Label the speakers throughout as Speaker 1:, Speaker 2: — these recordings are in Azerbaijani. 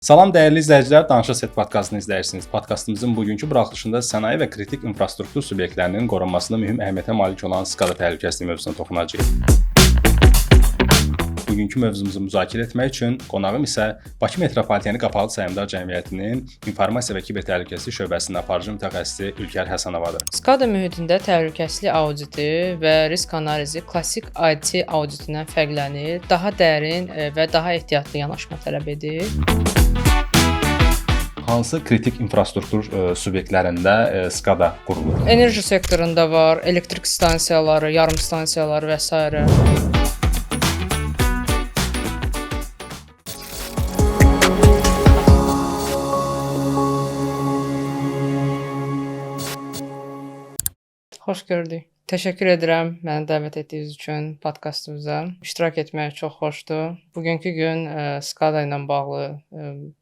Speaker 1: Salam dəyərli izləyicilər, Danışıq Set podkastını izləyirsiniz. Podkastımızın bugünkü buraxılışında sənaye və kritik infrastruktur subyektlərinin qorunmasında mühüm əhəmiyyətə malik olan SCADA təhlükəsizliyi mövzusuna toxunacağıq. Bugünkü mövzumuzu müzakirə etmək üçün qonağım isə Bakı Metropoliteni Qapalı Səhmdar Cəmiyyətinin İnformasiya və Kiber Təhlükəsizlik şöbəsinin aparıcı mütəxəssisi Ülker Həsənovadır.
Speaker 2: SCADA mühitində təhlükəsizlik auditi və risk analizi klassik IT auditindən fərqlənir, daha dərin və daha ehtiyatlı yanaşma tələb edir.
Speaker 1: Hansı kritik infrastruktur subyektlərində SCADA qurulur?
Speaker 2: Enerji sektorunda var, elektrik stansiyaları, yarım stansiyaları və s. Xoş gördük. Təşəkkür edirəm məni dəvət etdiyiniz üçün podkastımıza. İştirak etmək çox xoşdur. Bugünkü gün SCADA ilə bağlı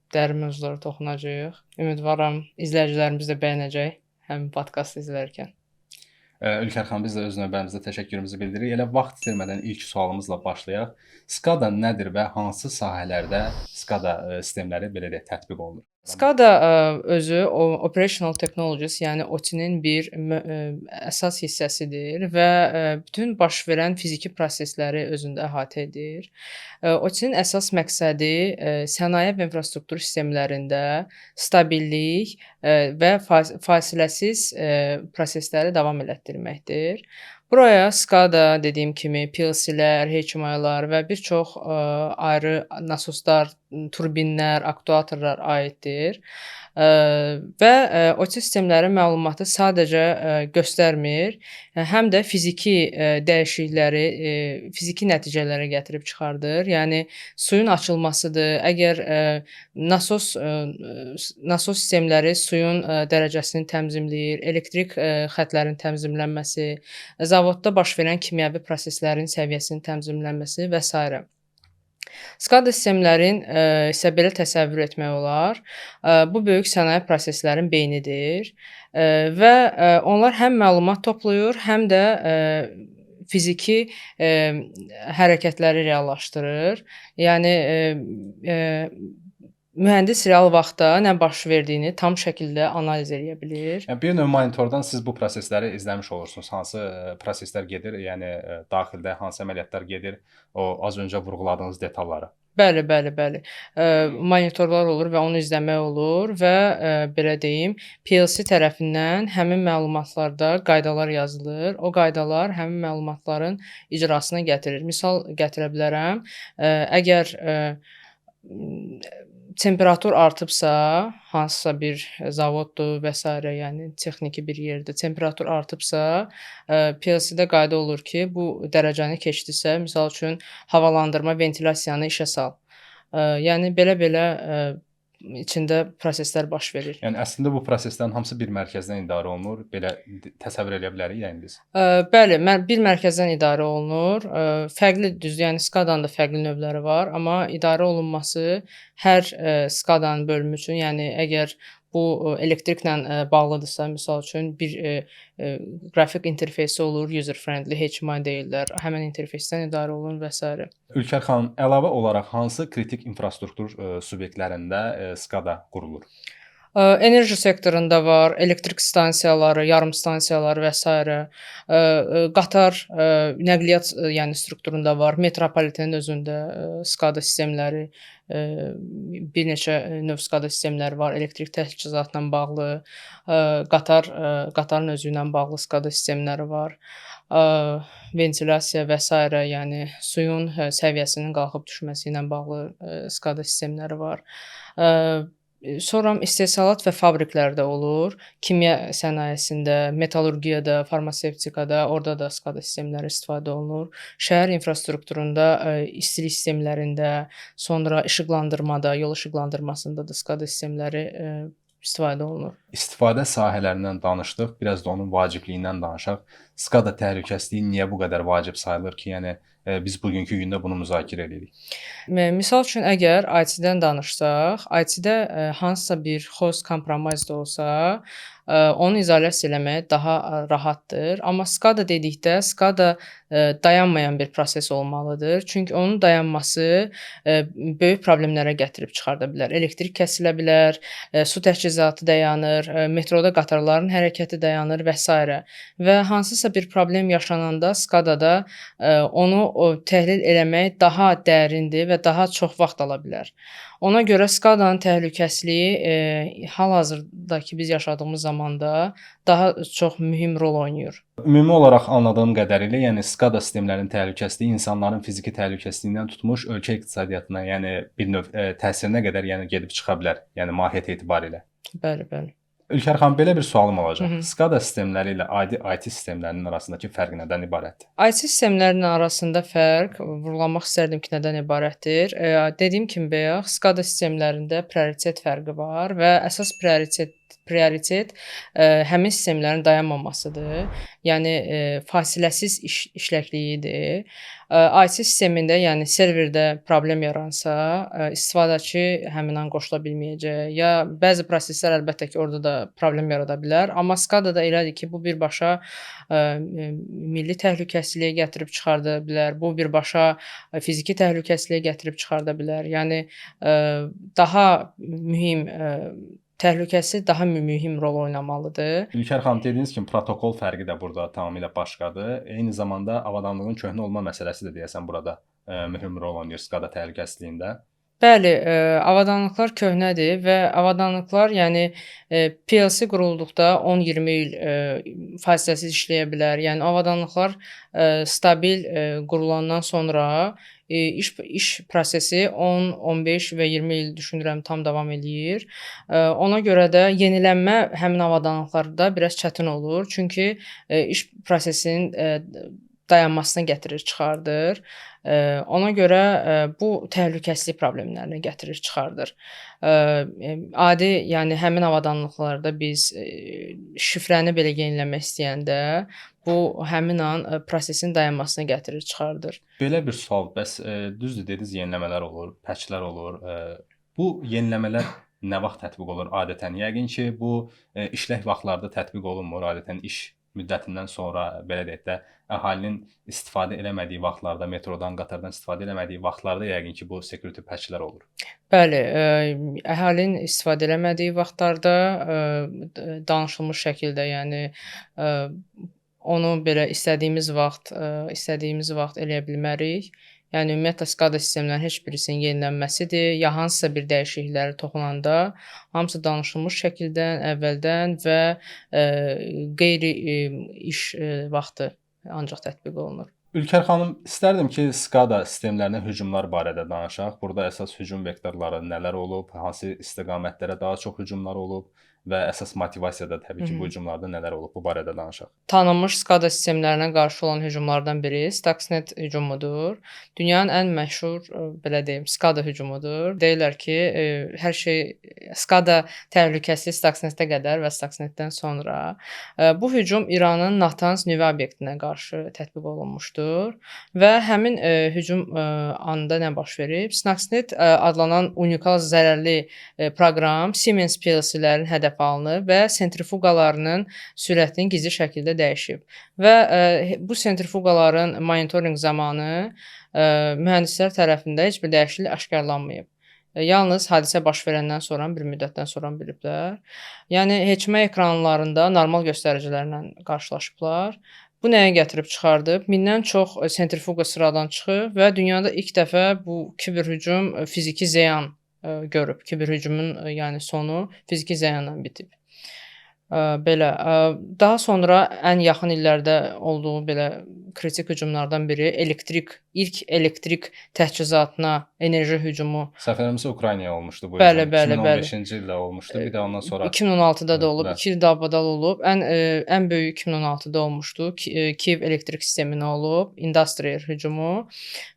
Speaker 2: dərin mövzulara toxunacağıq. Ümidvaram izləyicilərimiz də bəyənəcək həmin podkastı izlərkən.
Speaker 1: Ülker xanım, biz də öz növbəmizdə təşəkkürümüzü bildiririk. Elə vaxt itirmədən ilk sualımızla başlayaq. SCADA nədir və hansı sahələrdə SCADA sistemləri belə deyək tətbiq olunur?
Speaker 2: SCADA özü Operational Technologies, yəni OT-nin bir əsas hissəsidir və bütün baş verən fiziki prosesləri özündə əhatə edir. OT-nin əsas məqsədi sənaye və infrastruktur sistemlərində stabillik və fasiləsiz prosesləri davam elətdirməkdir. Buraya SCADA dediyim kimi PLC-lər, HMI-lar və bir çox ayrı nasoslar, turbinlər, aktuatorlar aiddir. Və OT sistemlərin məlumatı sadəcə göstərmir, həm də fiziki dəyişiklikləri, fiziki nəticələrə gətirib çıxardır. Yəni suyun açılmasıdır. Əgər nasos sistemləri suyun dərəcəsini tənzimləyir, elektrik xəttlərinin tənzimlənməsi, zavodda baş verən kimyəvi proseslərin səviyyəsinin tənzimlənməsi və s. SCADA sistemlərin isə belə təsəvvür etmək olar. Bu böyük sənaye proseslərin beynidir və onlar həm məlumat toplayır, həm də fiziki hərəkətləri reallaşdırır. Yəni mühəndis real vaxtda nə baş verdiyini tam şəkildə analiz edə bilir.
Speaker 1: Yəni bir növ monitordan siz bu prosesləri izləmiş olursunuz. Hansı proseslər gedir, yəni daxildə hansı əməliyyatlar gedir, o az öncə vurğuladığınız detalları.
Speaker 2: Bəli. Monitorlar olur və onu izləmək olur və belə deyim, PLC tərəfindən həmin məlumatlarda qaydalar yazılır. O qaydalar həmin məlumatların icrasına gətirir. Misal gətirə bilərəm. Əgər temperatur artıbsa, hansısa bir zavoddur və s. yəni texniki bir yerdə temperatur artıbsa, PLC-də qayda olur ki, bu dərəcəni keçdisə, misal üçün havalandırma, ventilyasiyanı işə sal. Yəni belə içində proseslər baş verir.
Speaker 1: Yəni əslində bu proseslərin hamısı bir mərkəzdən idarə olunur. Belə təsəvvür edə bilərik yəni biz.
Speaker 2: Bəli, bir mərkəzdən idarə olunur. Fərqli düzdür, yəni SCADA-nın da fərqli növləri var, amma idarə olunması hər SCADA-nın bölümü üçün, yəni əgər bu elektriklə bağlıdırsa, misal üçün bir qrafik interfeysi olur, user friendly, HMI deyirlər. Həmin interfeysdən idarə olunur və s.
Speaker 1: Ülker xanım, əlavə olaraq hansı kritik infrastruktur subyektlərində SCADA qurulur?
Speaker 2: Enerji sektorunda var, elektrik stansiyaları, yarım stansiyaları və s. Qatar nəqliyyat yəni strukturunda var, metropolitenin özündə SCADA sistemləri, bir neçə növ SCADA sistemləri var, elektrik təchizatla bağlı, qatarın özü ilə bağlı SCADA sistemləri var. Ventilyasiya və s. yəni suyun səviyyəsinin qalxıb düşməsi ilə bağlı SCADA sistemləri var. Sonra istehsalat və fabriklərdə olur, kimya sənayesində, metallurgiyada, farmasevtikada, orada da SCADA sistemləri istifadə olunur. Şəhər infrastrukturunda, istilik sistemlərində, sonra işıqlandırmada, yol işıqlandırmasında da SCADA sistemləri istifadə olunur.
Speaker 1: İstifadə sahələrindən danışdıq, biraz da onun vacibliyindən danışaq. SCADA təhlükəsizliyi niyə bu qədər vacib sayılır ki, yəni biz bugünkü gündə bunu müzakirə edirik?
Speaker 2: Misal üçün əgər IT-dən danışsaq, IT-də hansısa bir host compromise da olsa, onu izolyasiya eləmək daha rahatdır. Amma SCADA dedikdə SCADA dayanmayan bir proses olmalıdır. Çünki onun dayanması böyük problemlərə gətirib çıxarda bilər. Elektrik kəsilə bilər, su təchizatı dayanır, metroda qatarların hərəkəti dayanır və s. Və hansısa bir problem yaşananda SCADA-da onu təhlil eləmək daha dərindir və daha çox vaxt ala bilər. Ona görə SCADA-nın təhlükəsizliyi hal-hazırdakı biz yaşadığımız zamanda daha çox mühüm rol oynayır.
Speaker 1: Ümumi olaraq anladığım qədərilə, yəni SCADA sistemlərinin təhlükəsizliyi insanların fiziki təhlükəsizliyindən tutmuş ölkə iqtisadiyyatına, yəni bir növ təsirinə qədər gedib çıxa bilər, yəni mahiyyət etibarilə.
Speaker 2: Bəli, bəli.
Speaker 1: Ülkər xanım, belə bir sualım olacaq.
Speaker 2: Hı -hı.
Speaker 1: SCADA sistemləri ilə adi IT sistemlərinin arasındakı fərq nədən ibarətdir?
Speaker 2: IT sistemlərinin arasında fərq vurğulamaq istərdim ki, nədən ibarətdir? Dediyim kimi bayaq, SCADA sistemlərində prioritet fərqi var və əsas prioritet həmin sistemlərin dayanmamasıdır. Yəni fasiləsiz işləkliyidir. IT sistemində, yəni serverdə problem yaransa, istifadəçi həmin an qoşula bilməyəcək. Ya bəzi proseslər əlbəttə ki, orada da problem yarada bilər. Amma SCADA-da elədir ki, bu birbaşa milli təhlükəsizliyə gətirib çıxarda bilər. Bu birbaşa fiziki təhlükəsizliyə gətirib çıxarda bilər. Yəni daha mühim təhlükəsizlik daha mühim rol oynamalıdır.
Speaker 1: Ülkər xanım, dediyiniz kimi protokol fərqi də burada tamamilə başqadır. Eyni zamanda avadanlığın köhnə olma məsələsi də deyəsən burada mühüm rol oynayır SCADA təhlükəsizliyində.
Speaker 2: Bəli, avadanlıqlar köhnədir və avadanlıqlar, yəni PLC qurulduqda 10-20 il fasiləsiz işləyə bilər. Yəni avadanlıqlar stabil qurulandan sonra iş prosesi 10, 15 və 20 il düşünürəm tam davam eləyir. Ona görə də yenilənmə həmin avadanlıqlarda biraz çətin olur. Çünki iş prosesinin dayanmasına gətirir, çıxardır. Ona görə bu təhlükəsizlik problemlərini gətirir, çıxardır. Adi, yəni həmin avadanlıqlarda biz şifrəni belə yeniləmək istəyəndə bu həmin an prosesin dayanmasına gətirir, çıxardır.
Speaker 1: Belə bir sual, bəs düzdür dediniz, yeniləmələr olur, patchlər olur. Bu yeniləmələr nə vaxt tətbiq olur adətən? Yəqin ki, bu işlək vaxtlarda tətbiq olunmur. Adətən iş müddətindən sonra, belə deyək də, əhalinin istifadə eləmədiyi vaxtlarda, metrodan, qatardan istifadə eləmədiyi vaxtlarda yəqin ki, bu security patchlər olur.
Speaker 2: Bəli, əhalinin istifadə eləmədiyi vaxtlarda danışılmış şəkildə, yəni onu belə istədiyimiz vaxt eləyə bilmərik. Yəni ümumiyyətlə SCADA sistemlərinin heç birisinin yenilənməsidir, ya hansısa bir dəyişikliklərə toxunanda hamısı danışılmış şəkildə əvvəldən və qeyri iş vaxtı ancaq tətbiq olunur.
Speaker 1: Ülkər xanım, istərdim ki, SCADA sistemlərinə hücumlar barədə danışaq. Burada əsas hücum vektorları nələr olub, hansı istiqamətlərə daha çox hücumlar olub və əsas motivasiyada təbii ki, bu hücumlarda nələr olub, bu barədə danışaq.
Speaker 2: Tanınmış SCADA sistemlərinə qarşı olan hücumlardan biri Stuxnet hücumudur. Dünyanın ən məşhur, belə deyim, SCADA hücumudur. Deyirlər ki, hər şey SCADA təhlükəsizliyi Stuxnetə qədər və Stuxnetdən sonra. Bu hücum İranın Natanz nüvə obyektinə qarşı tətbiq olunmuşdur və həmin hücum anında nə baş verib? Stuxnet adlanan unikal zərərli proqram Siemens PLC-lərin hədəf alınıb və sentrifuqalarının sürətini gizli şəkildə dəyişib. Və bu sentrifuqaların monitorinq zamanı mühəndislər tərəfindən heç bir dəyişiklik aşkarlanmayıb. Yalnız hadisə baş verəndən sonra, bir müddətdən sonra biliblər. Yəni həçmə ekranlarında normal göstəricilərlə qarşılaşıblar. Bu nəyə gətirib çıxardıb? 1000-dən çox sentrifuqa sıradan çıxıb və dünyada ilk dəfə bu kiberhücum fiziki ziyan görüb. Kiberhücumun yəni sonu fiziki ziyanla bitib. Belə. Daha sonra ən yaxın illərdə olduğu belə kritik hücumlardan biri ilk elektrik təchizatına enerji hücumu.
Speaker 1: Səhv eləmirəmsə Ukraynaya olmuşdu bu
Speaker 2: Bəli,
Speaker 1: hücum.
Speaker 2: bəli, bəli.
Speaker 1: 2015-ci ildə olmuşdu. Bir də ondan sonra
Speaker 2: 2016-da da olub,
Speaker 1: bəli.
Speaker 2: 2 il dalbadal olub. Ən böyük 2016-da olmuşdu. Kiyev elektrik sisteminə olub, Industrial hücumu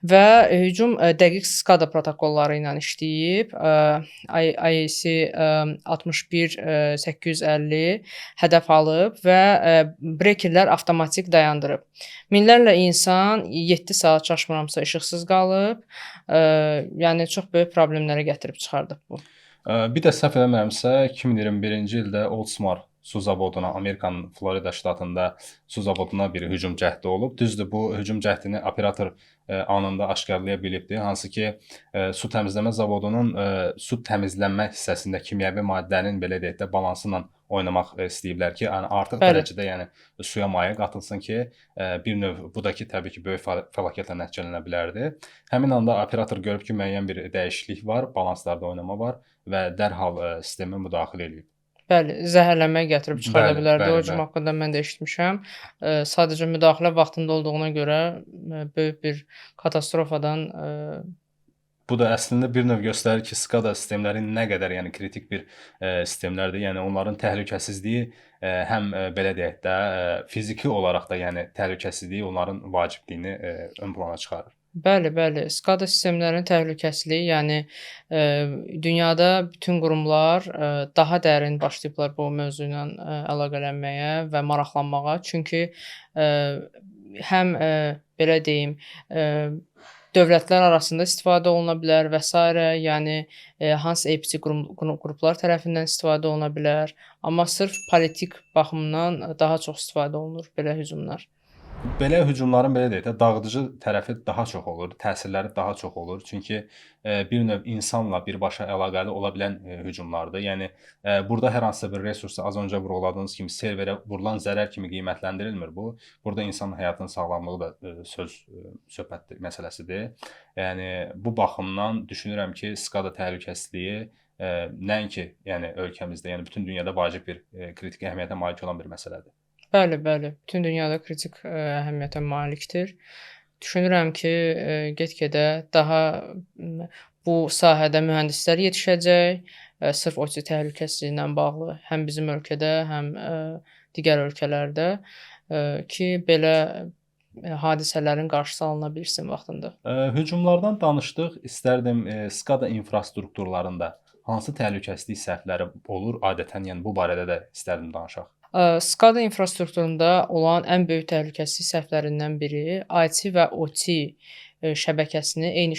Speaker 2: və hücum dəqiq SCADA protokolları ilə işləyib. IEC 61850 hədəf alıb və brekerlər avtomatik dayandırıb. Minlərlə insan 7 saat çaşmıramsa işıqsız qalıb. Yəni çox böyük problemlərə gətirib çıxardıb bu.
Speaker 1: Bir də səhv eləmirəmsə 2021-ci ildə Oldsmar su zavoduna, Amerikanın Florida ştatında su zavoduna bir hücum cəhdi olub. Düzdür, bu hücum cəhdini operator anında aşkarlaya bilibdi. Hansı ki, su təmizləmə zavodunun su təmizlənmə hissəsində kimyəvi maddənin belə deyək də balansı ilə oynamaq istəyiblər ki, yəni artıq
Speaker 2: Bəli.
Speaker 1: dərəcədə yəni suya maye qatılsın ki, bir növ bu da ki, təbii ki, böyük fəlakətlə nəticələnə bilərdi. Həmin anda operator görüb ki, müəyyən bir dəyişiklik var, balanslarda oynama var və dərhal sistemə müdaxilə eləyib.
Speaker 2: Bəli, zəhərlənmə gətirib çıxarda
Speaker 1: Bəli,
Speaker 2: bilərdi.
Speaker 1: bəli,
Speaker 2: O hücum
Speaker 1: bəli.
Speaker 2: haqqında mən də eşitmişəm. Sadəcə müdaxilə vaxtında olduğuna görə böyük bir katastrofadan
Speaker 1: Bu da əslində bir növ göstərir ki, SCADA sistemləri nə qədər yəni kritik bir sistemlərdir. Yəni onların təhlükəsizliyi həm belə deyək də fiziki olaraq da yəni təhlükəsizliyi onların vacibliyini ön plana çıxarır.
Speaker 2: Bəli, bəli. SCADA sistemlərinin təhlükəsizliyi, yəni dünyada bütün qurumlar daha dərin başlayıblar bu mövzu ilə əlaqələnməyə və maraqlanmağa. Çünki həm belə deyim, dövlətlər arasında istifadə oluna bilər və s. yəni hansı APC qruplar tərəfindən istifadə oluna bilər. Amma sırf politik baxımdan daha çox istifadə olunur belə hücumlar.
Speaker 1: Belə hücumların belə deyək də dağıdıcı tərəfi daha çox olur, təsirləri daha çox olur. Çünki bir növ insanla birbaşa əlaqəli ola bilən hücumlardır. Yəni burada hər hansısa bir resursu az öncə vurğuladığınız kimi serverə vurulan zərər kimi qiymətləndirilmir bu. Burada insan həyatının sağlamlığı da söhbət məsələsidir. Yəni bu baxımdan düşünürəm ki, SCADA təhlükəsizliyi nəinki yəni ölkəmizdə, yəni bütün dünyada vacib bir kritik əhəmiyyətə malik olan bir məsələdir.
Speaker 2: Bəli, bəli. Bütün dünyada kritik əhəmiyyətə malikdir. Düşünürəm ki, get-gedə daha bu sahədə mühəndislər yetişəcək, sırf OT təhlükəsizliyi ilə bağlı, həm bizim ölkədə, həm digər ölkələrdə ki, belə hadisələrin qarşısı alına bilsin vaxtında.
Speaker 1: Hücumlardan danışdıq. İstərdim SCADA infrastrukturlarında hansı təhlükəsizlik səhvləri olur adətən, yəni bu barədə də istərdim danışaq.
Speaker 2: SCADA infrastrukturunda olan ən böyük təhlükəsizlik səhvlərindən biri IT və OT şəbəkəsini eyni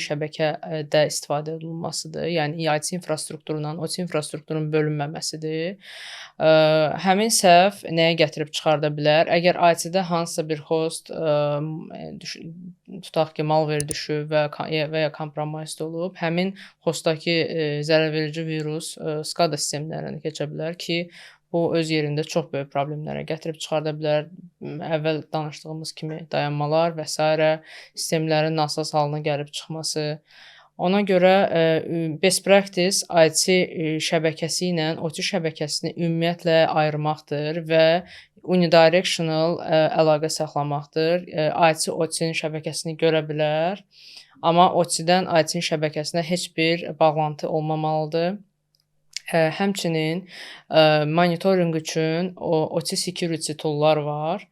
Speaker 2: şəbəkədə istifadə olunmasıdır. Yəni IT infrastrukturundan OT infrastrukturunun bölünməməsidir. Həmin səhv nəyə gətirib çıxarda bilər? Əgər IT-də hansısa bir host tutaq ki, malware düşüb və ya compromised olub, həmin hostdakı zərərverici virus SCADA sistemlərinə keçə bilər ki, bu öz yerində çox böyük problemlərə gətirib çıxarda bilər. Əvvəl danışdığımız kimi dayanmalar və s. sistemlərin nasaz halına gəlib çıxması. Ona görə best practice IT şəbəkəsi ilə OT şəbəkəsini ümumiyyətlə ayırmaqdır və unidirectional əlaqə saxlamaqdır. IT OT-nin şəbəkəsini görə bilər, amma OT-dən IT-nin şəbəkəsinə heç bir bağlantı olmamalıdır. Həmçinin monitorinq üçün OT security tool'lar var.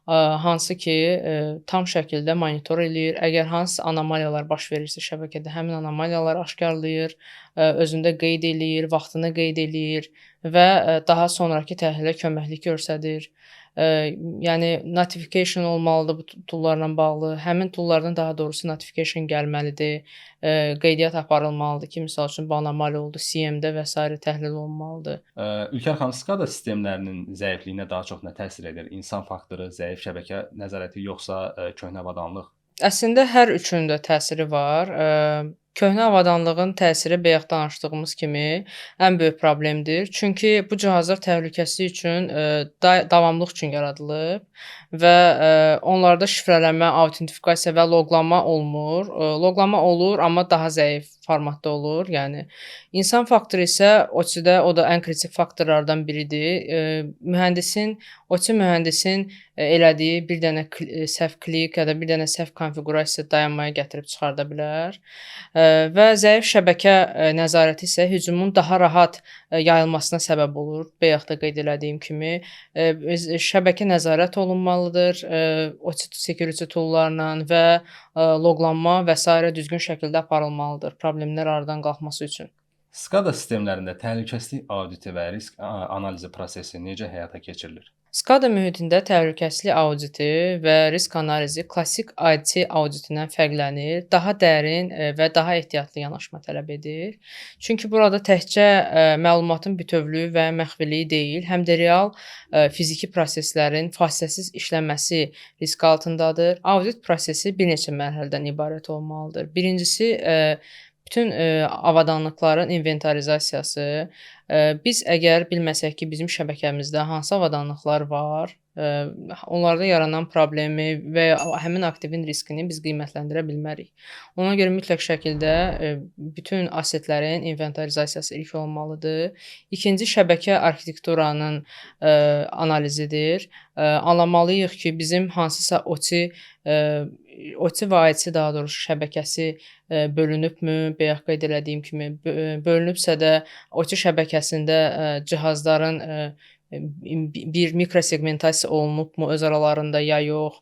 Speaker 2: Hansı ki, tam şəkildə monitor eləyir. Əgər hansı anomaliyalar baş verirsə şəbəkədə, həmin anomaliyaları aşkarlayır, özündə qeyd eləyir, vaxtını qeyd eləyir və daha sonrakı təhlillə köməklik göstərir. Yəni notification olmalıdır bu tool'larla bağlı. Həmin tool'lardan daha doğrusu notification gəlməlidir. Qeydiyyat aparılmalıdır ki, misal üçün bu anomaliya oldu, CM-də və s. təhlil olunmalıdır.
Speaker 1: Ülkər xanım, SCADA sistemlərinin zəifliyinə daha çox nə təsir edir? İnsan faktoru, zəif şəbəkə nəzarəti yoxsa köhnə avadanlıq?
Speaker 2: Əslində hər üçünün də təsiri var. Köhnə avadanlığın təsiri bayaq danışdığımız kimi ən böyük problemdir. Çünki bu cihazlar təhlükəsizlik üçün davamlılıq üçün yaradılıb və onlarda şifrələnmə, autentifikasiya və loqlama olmur. Loqlama olur, amma daha zəif formatda olur. Yəni insan faktoru isə OT-də o da ən kritik faktorlardan biridir. OT mühəndisin elədiyi bir dənə səhv klik ya da bir dənə səhv konfiqurasiya dayanmaya gətirib çıxarda bilər. Və zəif şəbəkə nəzarəti isə hücumun daha rahat yayılmasına səbəb olur. Bayaq da qeyd elədiyim kimi, şəbəkə nəzarət olunmalıdır, OT security toollarla və loqlanma və sairə düzgün şəkildə aparılmalıdır problemlər aradan qalxması üçün.
Speaker 1: SCADA sistemlərində təhlükəsizlik auditi və risk analizi prosesi necə həyata keçirilir?
Speaker 2: SCADA mühitində təhlükəsizlik auditi və risk analizi klassik IT auditindən fərqlənir. Daha dərin və daha ehtiyatlı yanaşma tələb edir. Çünki burada təkcə məlumatın bütövlüyü və məxfiliyi deyil, həm də real fiziki proseslərin fasiləsiz işlənməsi risk altındadır. Audit prosesi bir neçə mərhələdən ibarət olmalıdır. Birincisi bütün avadanlıqların inventarizasiyası. Biz əgər bilməsək ki, bizim şəbəkəmizdə hansı avadanlıqlar var, onlarda yaranan problemi və ya həmin aktivin riskini biz qiymətləndirə bilmərik. Ona görə mütləq şəkildə bütün assetlərin inventarizasiyası ilk olmalıdır. İkinci şəbəkə arxitekturanın analizidir. Anlamalıyıq ki, bizim hansısa OT və IT daha doğrusu şəbəkəsi bölünübmü? Bayaq qeyd elədiyim kimi bölünübsə də OT şəbəkəsində cihazların bir mikrosegmentasiya olunubmu öz aralarında ya yox.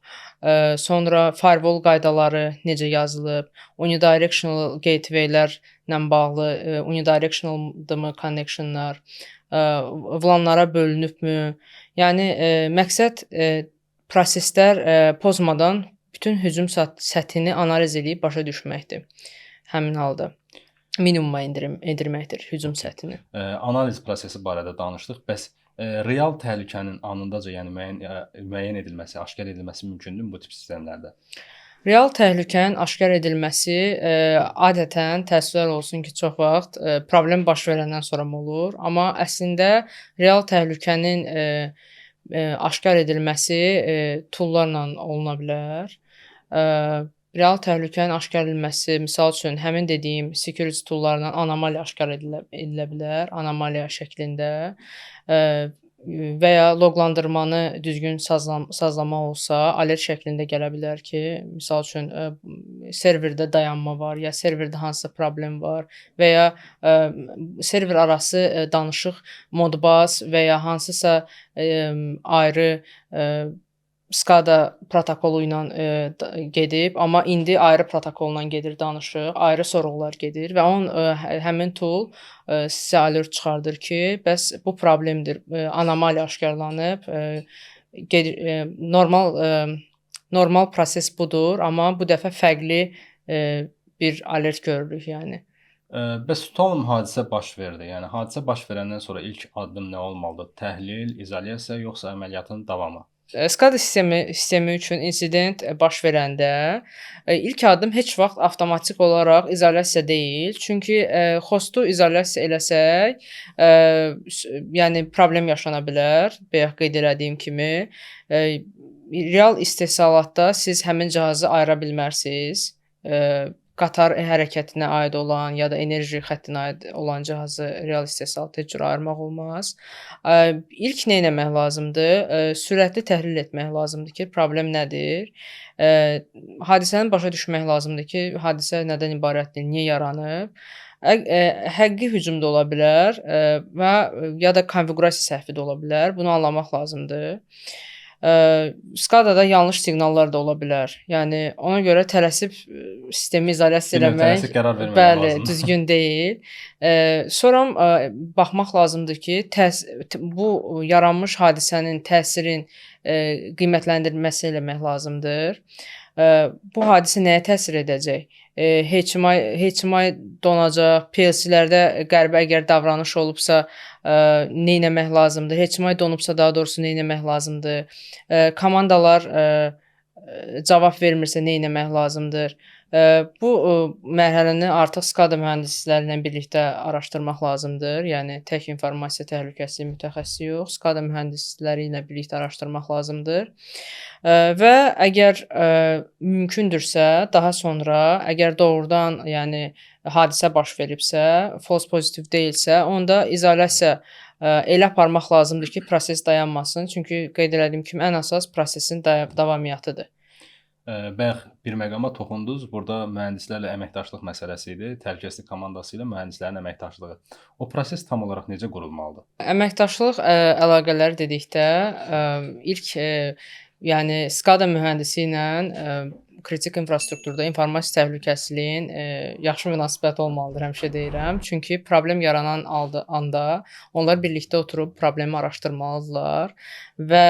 Speaker 2: Sonra firewall qaydaları necə yazılıb, unidirectional gateway-lərlə bağlı unidirectionaldırmı connectionlar, VLAN-lara bölünübmü? Yəni məqsəd proseslər pozmadan bütün hücum səthini analiz edib başa düşməkdir. Həmin halda minimuma endirməkdir hücum səthini.
Speaker 1: Analiz prosesi barədə danışdıq. Bəs real təhlükənin anındaca, yəni müəyyən edilməsi, aşkar edilməsi mümkündürmü bu tip sistemlərdə?
Speaker 2: Real təhlükənin aşkar edilməsi adətən təəssüflər olsun ki, çox vaxt problem baş verəndən sonra olur. Amma əslində real təhlükənin aşkar edilməsi toollarla oluna bilər. Real təhlükənin aşkar edilməsi, misal üçün, həmin dediyim security toollarla anomaliya aşkar edilə bilər, anomaliya şəklində və ya loqlandırmanı düzgün sazlama olsa, alert şəklində gələ bilər ki, misal üçün, serverdə dayanma var, ya serverdə hansısa problem var və ya server arası danışıq Modbus və ya hansısa ayrı SCADA protokolu ilə gedib, amma indi ayrı protokolla gedir danışıq, ayrı sorğular gedir və həmin tool sizə alert çıxardır ki, bəs bu problemdir, anomaliya aşkarlanıb, normal proses budur, amma bu dəfə fərqli bir alert görürük, yəni.
Speaker 1: Bəs tutalım hadisə baş verdi. Yəni hadisə baş verəndən sonra ilk addım nə olmalıdır? Təhlil, izolyasiya yoxsa əməliyyatın davamı?
Speaker 2: SCADA sistemi üçün insident baş verəndə ilk addım heç vaxt avtomatik olaraq izolyasiya deyil. Çünki hostu izolyasiya eləsək, yəni problem yaşana bilər. Bayaq qeyd elədiyim kimi, real istehsalatda siz həmin cihazı ayıra bilmərsiniz. Qatar hərəkətinə aid olan ya da enerji xəttinə aid olan cihazı real istehsalata heç cür ayırmaq olmaz. İlk nə etmək lazımdır? Sürətli təhlil etmək lazımdır ki, problem nədir? Hadisəni başa düşmək lazımdır ki, hadisə nədən ibarətdir, niyə yaranıb? Həqiqi hücum da ola bilər və ya da konfiqurasiya səhvi də ola bilər. Bunu anlamaq lazımdır. SCADA-da yanlış siqnallar da ola bilər. Yəni ona görə tələsib sistemi izolyasiya eləmək
Speaker 1: tələsik qərar vermək
Speaker 2: bəli,
Speaker 1: lazımdır.
Speaker 2: düzgün deyil. Sonra baxmaq lazımdır ki, bu yaranmış hadisənin təsirin qiymətləndirilməsi eləmək lazımdır. Bu hadisə nəyə təsir edəcək? HMI donacaq, PLC-lərdə qəribə əgər davranış olubsa, nə etmək lazımdır? HMI donubsa, daha doğrusu nə etmək lazımdır? Komandalar cavab vermirsə nə etmək lazımdır? Bu mərhələni artıq SCADA mühəndisləri ilə birlikdə araşdırmaq lazımdır. Yəni tək informasiya təhlükəsizliyi mütəxəssisi yox, SCADA mühəndisləri ilə birlikdə araşdırmaq lazımdır. Və əgər mümkündürsə, daha sonra əgər doğrudan, yəni hadisə baş veribsə, false pozitiv deyilsə, onda izolyasiya elə aparmaq lazımdır ki, proses dayanmasın. Çünki qeyd elədiyim kimi ən əsas prosesin davamiyyətıdır.
Speaker 1: Bayaq bir məqama toxundunuz. Burada mühəndislərlə əməkdaşlıq məsələsi idi. Təhlükəsizlik komandası ilə mühəndislərin əməkdaşlığı. O proses tam olaraq necə qurulmalıdır?
Speaker 2: Əməkdaşlıq əlaqələri dedikdə, ilk yəni SCADA mühəndisi ilə kritik infrastrukturda informasiya təhlükəsizliyinin yaxşı münasibəti olmalıdır, həmişə deyirəm. Çünki problem yaranan anda onlar birlikdə oturub problemi araşdırmalıdırlar və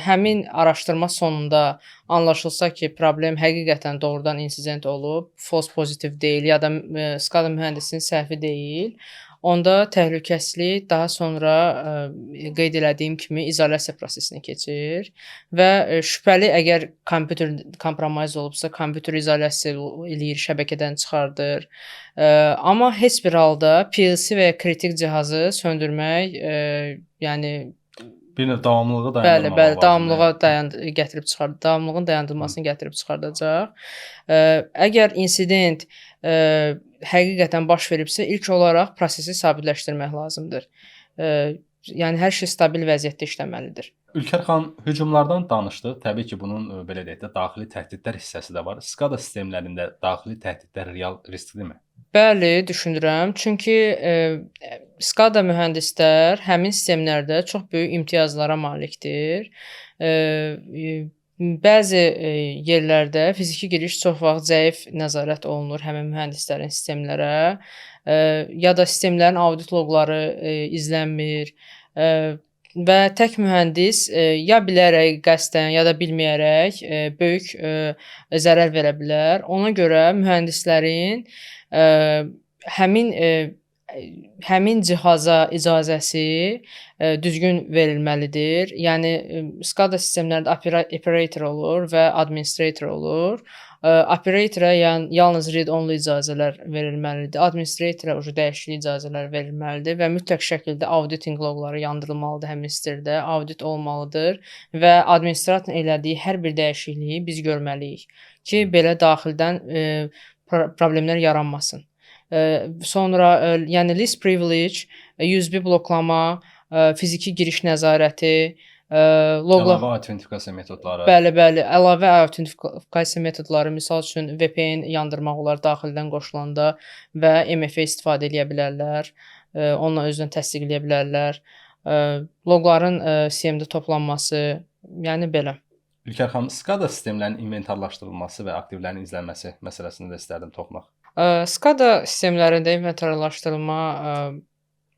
Speaker 2: həmin araşdırma sonunda anlaşılsa ki, problem həqiqətən doğrudan insident olub, false pozitiv deyil ya da SCADA mühəndisinin səhvi deyil, onda təhlükəsizlik daha sonra qeyd elədiyim kimi izolyasiya prosesinə keçir və şübhəli əgər kompüter kompromayz olubsa, kompüter izolyasiya eləyir, şəbəkədən çıxardır. Amma heç bir halda PLC və ya kritik cihazı söndürmək, yəni
Speaker 1: Bir növ davamlılığı
Speaker 2: bəli,
Speaker 1: dayandırmaq
Speaker 2: bəli,
Speaker 1: lazımdır.
Speaker 2: davamlılığa gətirib çıxardır. Davamlılığın dayandırılmasını gətirib çıxardacaq. Əgər insident həqiqətən baş veribsə, ilk olaraq prosesi sabitləşdirmək lazımdır. Yəni hər şey stabil vəziyyətdə işləməlidir.
Speaker 1: Ülkər xanım, hücumlardan danışdıq. Təbii ki, bunun belə deyək də daxili təhdidlər hissəsi də var. SCADA sistemlərində daxili təhdidlər real risklidirmi?
Speaker 2: Bəli, düşünürəm. Çünki SCADA mühəndislər həmin sistemlərdə çox böyük imtiyazlara malikdir. Bəzi yerlərdə fiziki giriş çox vaxt zəif nəzarət olunur həmin mühəndislərin sistemlərə, ya da sistemlərin audit loqları izlənmir və tək mühəndis ya bilərək, qəsdən ya da bilməyərək böyük zərər verə bilər. Ona görə mühəndislərin həmin cihaza icazəsi düzgün verilməlidir. Yəni SCADA sistemlərində operator olur və administrator olur. Operatora yalnız read-only icazələr verilməlidir. Administratora dəyişiklik icazələri verilməlidir və mütləq şəkildə auditing loqları yandırılmalıdır həmin stirdə, audit olmalıdır və administratorun elədiyi hər bir dəyişikliyi biz görməliyik ki, belə daxildən problemlər yaranmasın. Sonra yəni least privilege, USB bloklama, fiziki giriş nəzarəti,
Speaker 1: Əlavə autentifikasiya metodları.
Speaker 2: Bəli, əlavə autentifikasiya metodları, misal üçün VPN yandırmaq olar daxildən qoşulanda və MFA istifadə edə bilərlər. Onunla özünü təsdiqləyə bilərlər. Loqların CM-də toplanması, yəni belə.
Speaker 1: Ülkər xanım, SCADA sistemlərinin inventarlaşdırılması və aktivlərin izlənməsi məsələsində də istərdim toxunaq.
Speaker 2: SCADA sistemlərində inventarlaşdırılma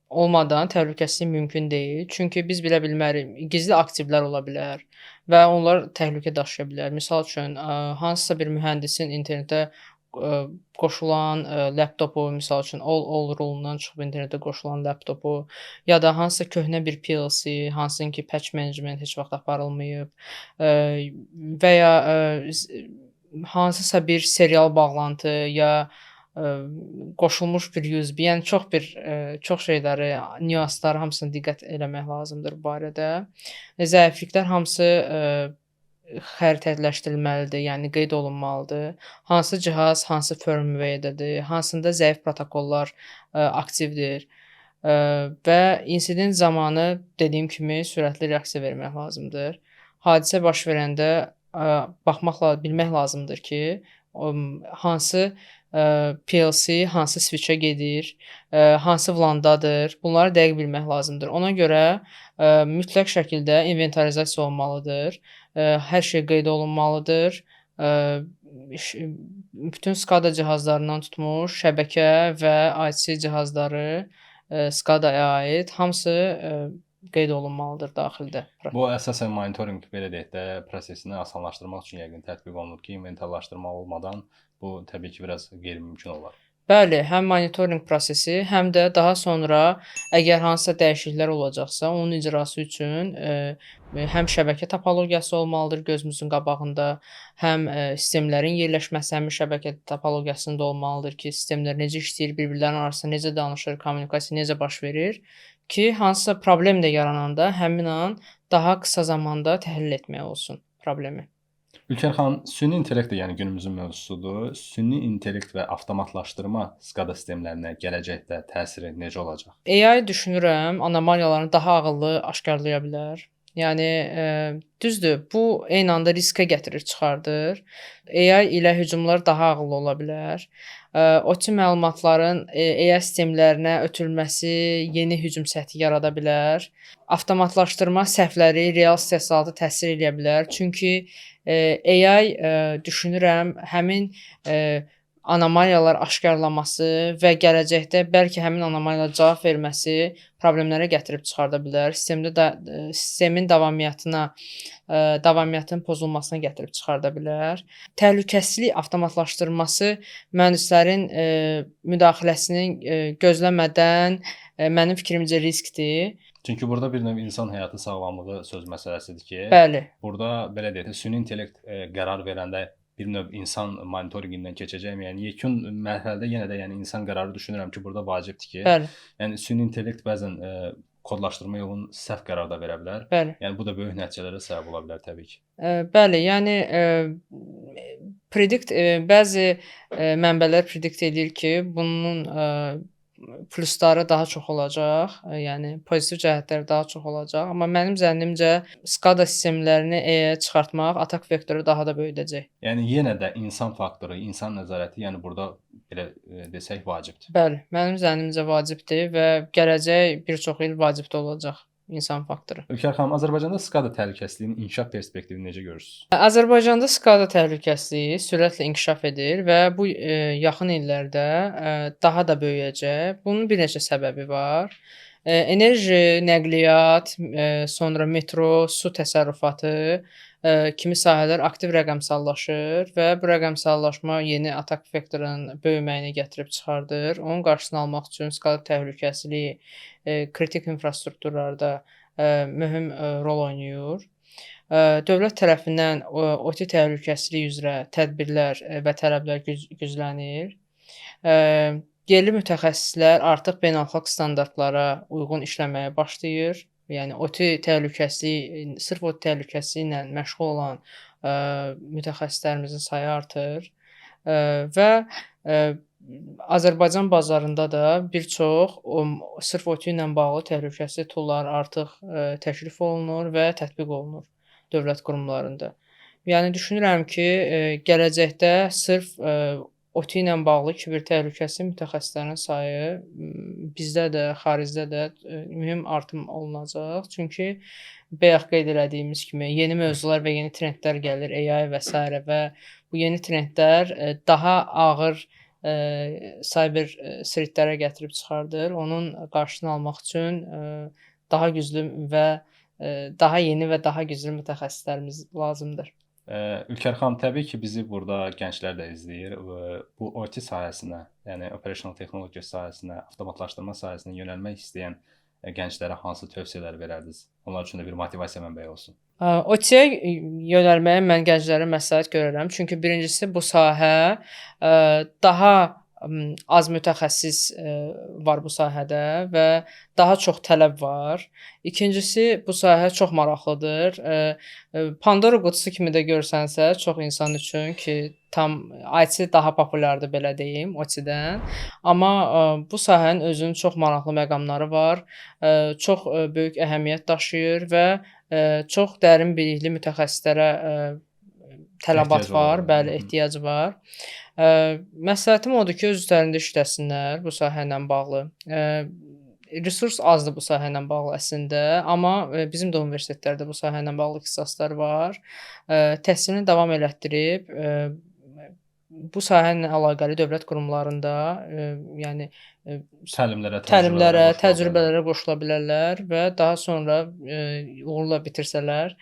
Speaker 2: olmadan təhlükəsizlik mümkün deyil. Çünki biz bilə bilmərik, gizli aktivlər ola bilər və onlar təhlükə daşıya bilər. Misal üçün, hansısa bir mühəndisin internetə qoşulan laptopu, misal üçün Allroom-dan çıxıb internetə qoşulan laptopu ya da hansısa köhnə bir PLC, hansının ki patch management heç vaxt aparılmayıb və ya hansısa bir serial bağlantı ya qoşulmuş bir USB, yəni çox şeyləri, nüansları hamısına diqqət eləmək lazımdır bu barədə. Zəifliklər hamısı xəritələşdirilməlidir, yəni qeyd olunmalıdır. Hansı cihaz, hansı firmware-dədir, hansında zəif protokollar aktivdir və insident zamanı dediyim kimi sürətli reaksiya vermək lazımdır. Hadisə baş verəndə bilmək lazımdır ki, hansı PLC hansı switch-ə gedir, hansı VLAN-dadır. Bunları dəqiq bilmək lazımdır. Ona görə mütləq şəkildə inventarizasiya olmalıdır. Hər şey qeyd olunmalıdır. Bütün SCADA cihazlarından tutmuş şəbəkə və IC cihazları SCADA-ya aid hamısı qeyd olunmalıdır daxildə.
Speaker 1: Bu əsasən monitorinq belə deyək də prosesini asanlaşdırmaq üçün yəqin tətbiq olunur ki, inventarlaşdırma olmadan bu təbii ki biraz qeyri-mümkün olar.
Speaker 2: Bəli, həm monitorinq prosesi, həm də daha sonra əgər hansısa dəyişikliklər olacaqsa, onun icrası üçün həm şəbəkə topologiyası olmalıdır gözümüzün qabağında, həm sistemlərin yerləşməsi həmin şəbəkə topologiyasında olmalıdır ki, sistemlər necə işləyir, bir-birlərinin arasında necə danışır, kommunikasiya necə baş verir ki, hansısa problem də yarananda həmin an daha qısa zamanda təhlil etmək olsun problemi.
Speaker 1: Ülker xanım, süni intellekt də yəni günümüzün mövzusudur. Süni intellekt və avtomatlaşdırma SCADA sistemlərinə gələcəkdə təsiri necə olacaq?
Speaker 2: AI düşünürəm, anomaliyalarını daha ağıllı aşkarlaya bilər. Yəni düzdür, bu eyni anda riskə gətirir, çıxardır. AI ilə hücumlar daha ağıllı ola bilər. OT məlumatların AI sistemlərinə ötürülməsi yeni hücum səthi yarada bilər. Avtomatlaşdırma səhvləri real istehsalata təsir edə bilər. Çünki AI düşünürəm həmin anomaliyalar aşkarlaması və gələcəkdə bəlkə həmin anomaliyalara cavab verməsi problemlərə gətirib çıxarda bilər. Sistemin davamiyyətinin pozulmasına gətirib çıxarda bilər. Təhlükəsizlik avtomatlaşdırması mühəndislərin müdaxiləsinin gözləmədən mənim fikrimcə riskdir.
Speaker 1: Çünki burada bir növ insan həyatı sağlamlığı söz məsələsidir ki,
Speaker 2: Bəli.
Speaker 1: burada belə deyək də, süni intellekt qərar verəndə bir növ insan monitorinqindən keçəcək. Yəni yekun mərhələdə yenə də yəni insan qərarı düşünürəm ki, burada vacibdir ki,
Speaker 2: Bəli.
Speaker 1: yəni süni intellekt bəzən kodlaşdırma yolunun səhv qərar da verə bilər.
Speaker 2: Bəli.
Speaker 1: Yəni bu da böyük nəticələrə səbəb ola bilər təbii ki.
Speaker 2: Bəli, yəni bəzi mənbələr predikt edir ki, bunun plusları daha çox olacaq, yəni pozitiv cəhətləri daha çox olacaq. Amma mənim zənnimcə SCADA sistemlərini çıxartmaq atak vektoru daha da böyüdəcək.
Speaker 1: Yəni yenə də insan faktoru, insan nəzarəti, yəni burada belə desək vacibdir.
Speaker 2: Bəli, mənim zənnimcə vacibdir və gələcək bir çox il vacib də olacaq insan faktoru.
Speaker 1: Ülker xanım, Azərbaycanda SCADA təhlükəsizliyinin inkişaf perspektivini necə görürsüz?
Speaker 2: Azərbaycanda SCADA təhlükəsizliyi sürətlə inkişaf edir və bu yaxın illərdə daha da böyüyəcək. Bunun bir neçə səbəbi var. Enerji, nəqliyyat, sonra metro, su təsərrüfatı kimi sahələr aktiv rəqəmsallaşır və bu rəqəmsallaşma yeni atak vektorunun böyüməyini gətirib çıxardır. Onun qarşısını almaq üçün SCADA təhlükəsizliyi kritik infrastrukturlarda mühüm rol oynayır. Dövlət tərəfindən OT təhlükəsizliyi üzrə tədbirlər və tələblər güclənir. Yerli mütəxəssislər artıq beynəlxalq standartlara uyğun işləməyə başlayır. Yəni OT təhlükəsizliyi, sırf OT təhlükəsizliyi ilə məşğul olan mütəxəssislərimizin sayı artır və Azərbaycan bazarında da bir çox sırf OT ilə bağlı təhlükəsizlik toolları artıq təklif olunur və tətbiq olunur dövlət qurumlarında. Yəni düşünürəm ki, gələcəkdə sırf OT ilə bağlı kiber təhlükəsizlik mütəxəssislərinin sayı bizdə də, xaricdə də mühüm artım olunacaq. Çünki bayaq qeyd elədiyimiz kimi yeni mövzular və yeni trendlər gəlir, AI və s. və bu yeni trendlər daha ağır cyber threat-lərə gətirib çıxardır. Onun qarşısını almaq üçün daha güclü və daha yeni və daha güclü mütəxəssislərimiz lazımdır.
Speaker 1: Ülker xanım, təbii ki, bizi burada gənclər də izləyir. Bu OT sahəsinə, yəni operational texnologiya sahəsinə, avtomatlaşdırma sahəsinə yönəlmək istəyən gənclərə hansı tövsiyələr verərdiniz? Onlar üçün də bir motivasiya mənbəyi olsun.
Speaker 2: OT-yə yönəlməyə mən gənclərə məsləhət görürəm. Çünki birincisi bu sahə daha az mütəxəssis var bu sahədə və daha çox tələb var. İkincisi, bu sahə çox maraqlıdır. Pandora qutusu kimi də görsənsə, çox insan üçün ki, tam IT daha populyardır belə deyim, OT-dən. Amma bu sahənin özünün çox maraqlı məqamları var. Çox böyük əhəmiyyət daşıyır və çox dərin bilikli mütəxəssislərə tələbat var, bəli, ehtiyac var. Məsləhətim odur ki, öz üzərində işləsinlər bu sahə ilə bağlı. Resurs azdır bu sahə ilə bağlı əslində, amma bizim də universitetlərdə bu sahə ilə bağlı ixtisaslar var. Təhsilini davam elətdirib bu sahə ilə əlaqəli dövlət qurumlarında, yəni təlimlərə, təcrübələrə qoşula bilərlər və daha sonra uğurla bitirsələr,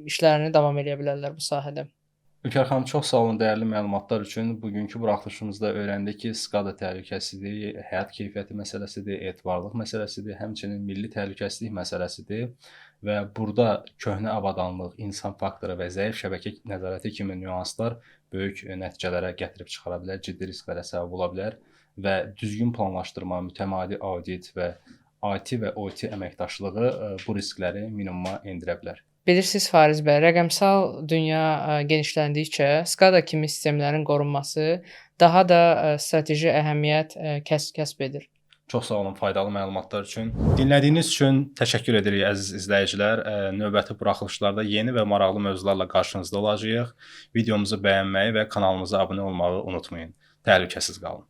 Speaker 2: işlərini davam edə bilərlər bu sahədə.
Speaker 1: Ülker xanım, çox sağ olun dəyərli məlumatlar üçün. Bugünkü buraxılışımızda öyrəndik ki, SKADA təhlükəsizliyi həyat keyfiyyəti məsələsidir, etibarlılıq məsələsidir, həmçinin milli təhlükəsizlik məsələsidir və burada köhnə avadanlıq, insan faktoru və zəif şəbəkə nəzarəti kimi nüanslar böyük nəticələrə gətirib çıxara bilər, ciddi risklərə səbəb ola bilər və düzgün planlaşdırma, mütəmadi audit və IT və OT əməkdaşlığı bu riskləri minimuma endirə bilər.
Speaker 2: Bilirsiniz Fariz bəy, rəqəmsal dünya genişləndikcə SKADA kimi sistemlərin qorunması daha da strateji əhəmiyyət kəsb edir.
Speaker 1: Çox sağ olun faydalı məlumatlar üçün. Dinlədiyiniz üçün təşəkkür edirik əziz izləyicilər. Növbəti buraxılışlarda yeni və maraqlı mövzularla qarşınızda olacağıq. Videomuzu bəyənməyi və kanalımıza abunə olmağı unutmayın. Təhlükəsiz qalın.